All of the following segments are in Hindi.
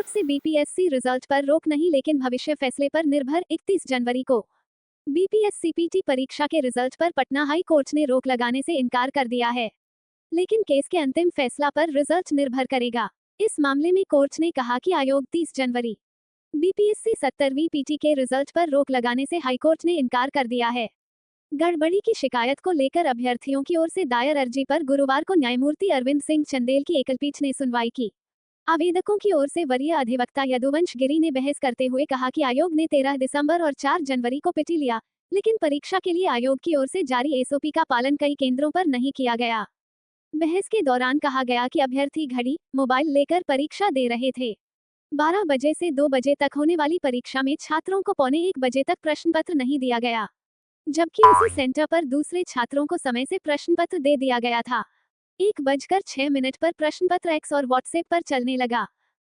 से बीपीएससी रिजल्ट पर रोक नहीं, लेकिन भविष्य फैसले पर निर्भर। 31 जनवरी को बीपीएससीपीटी परीक्षा के रिजल्ट पर पटना हाई कोर्ट ने रोक लगाने से इनकार कर दिया है, लेकिन केस के अंतिम फैसला पर रिजल्ट निर्भर करेगा। इस मामले में कोर्ट ने कहा कि आयोग 30 जनवरी बीपीएससी 70वीं पीटी के रिजल्ट पर रोक लगाने से हाईकोर्ट ने इनकार कर दिया है। गड़बड़ी की शिकायत को लेकर अभ्यर्थियों की ओर से दायर अर्जी पर गुरुवार को न्यायमूर्ति अरविंद सिंह चंदेल की एकलपीठ ने सुनवाई की। आवेदकों की ओर से वरीय अधिवक्ता यदुवंश गिरी ने बहस करते हुए कहा कि आयोग ने 13 दिसंबर और 4 जनवरी को पीटी लिया, लेकिन परीक्षा के लिए आयोग की ओर से जारी एसओपी का पालन कई केंद्रों पर नहीं किया गया। बहस के दौरान कहा गया कि अभ्यर्थी घड़ी, मोबाइल लेकर परीक्षा दे रहे थे। 12 बजे से 2 बजे तक होने वाली परीक्षा में छात्रों को पौने 1 बजे तक प्रश्न पत्र नहीं दिया गया, जबकि उसी सेंटर पर दूसरे छात्रों को समय से प्रश्न पत्र दे दिया गया था। 1:06 पर प्रश्न पत्र एक्स और व्हाट्सएप पर चलने लगा।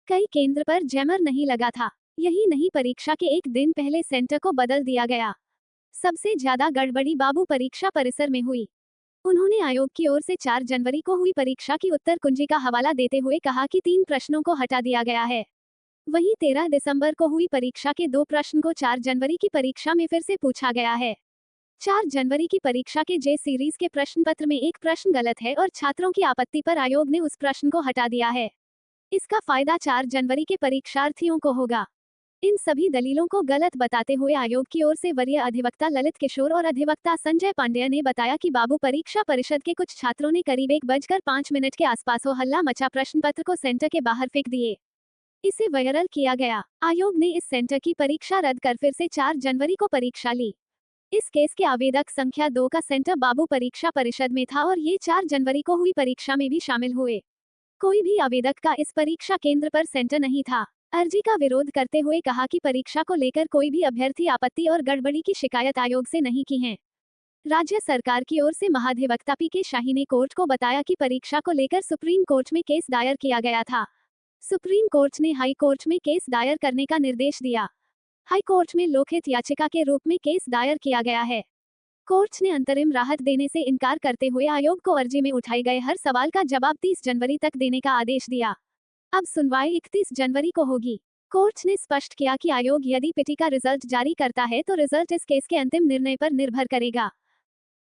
कई केंद्र पर जैमर नहीं लगा था। यही नहीं, परीक्षा के एक दिन पहले सेंटर को बदल दिया गया। सबसे ज्यादा गड़बड़ी बाबू परीक्षा परिसर में हुई। उन्होंने आयोग की ओर से 4 जनवरी को हुई परीक्षा की उत्तर कुंजी का हवाला देते हुए कहा कि 3 प्रश्नों को हटा दिया गया है। वहीं 13 दिसंबर को हुई परीक्षा के 2 प्रश्न को 4 जनवरी की परीक्षा में फिर से पूछा गया है। 4 जनवरी की परीक्षा के जे सीरीज के प्रश्न पत्र में एक प्रश्न गलत है और छात्रों की आपत्ति पर आयोग ने उस प्रश्न को हटा दिया है। इसका फायदा 4 जनवरी के परीक्षार्थियों को होगा। इन सभी दलीलों को गलत बताते हुए आयोग की ओर से वरीय अधिवक्ता ललित किशोर और अधिवक्ता संजय पांडेय ने बताया कि बाबू परीक्षा परिषद के कुछ छात्रों ने करीब 1:05 के आसपास हो हल्ला मचा प्रश्न पत्र को सेंटर के बाहर फेंक दिए। इसे वायरल किया गया। आयोग ने इस सेंटर की परीक्षा रद्द कर फिर से 4 जनवरी को परीक्षा ली। इस केस के आवेदक संख्या 2 का सेंटर बाबू परीक्षा परिषद में था और ये 4 जनवरी को हुई परीक्षा में भी शामिल हुए। कोई भी आवेदक का इस परीक्षा केंद्र पर सेंटर नहीं था। अर्जी का विरोध करते हुए कहा कि परीक्षा को लेकर कोई भी अभ्यर्थी आपत्ति और गड़बड़ी की शिकायत आयोग से नहीं की है। राज्य सरकार की ओर से महाधिवक्ता पी.के. शाही ने कोर्ट को बताया कि परीक्षा को लेकर सुप्रीम कोर्ट में केस दायर किया गया था। सुप्रीम कोर्ट ने हाई कोर्ट में केस दायर करने का निर्देश दिया। हाई कोर्ट में लोकहित याचिका के रूप में केस दायर किया गया है। कोर्ट ने अंतरिम राहत देने से इनकार करते हुए आयोग को अर्जी में उठाए गए हर सवाल का जवाब 30 जनवरी तक देने का आदेश दिया। अब सुनवाई 31 जनवरी को होगी। कोर्ट ने स्पष्ट किया कि आयोग यदि पीटी का रिजल्ट जारी करता है तो रिजल्ट इस केस के अंतिम निर्णय पर निर्भर करेगा।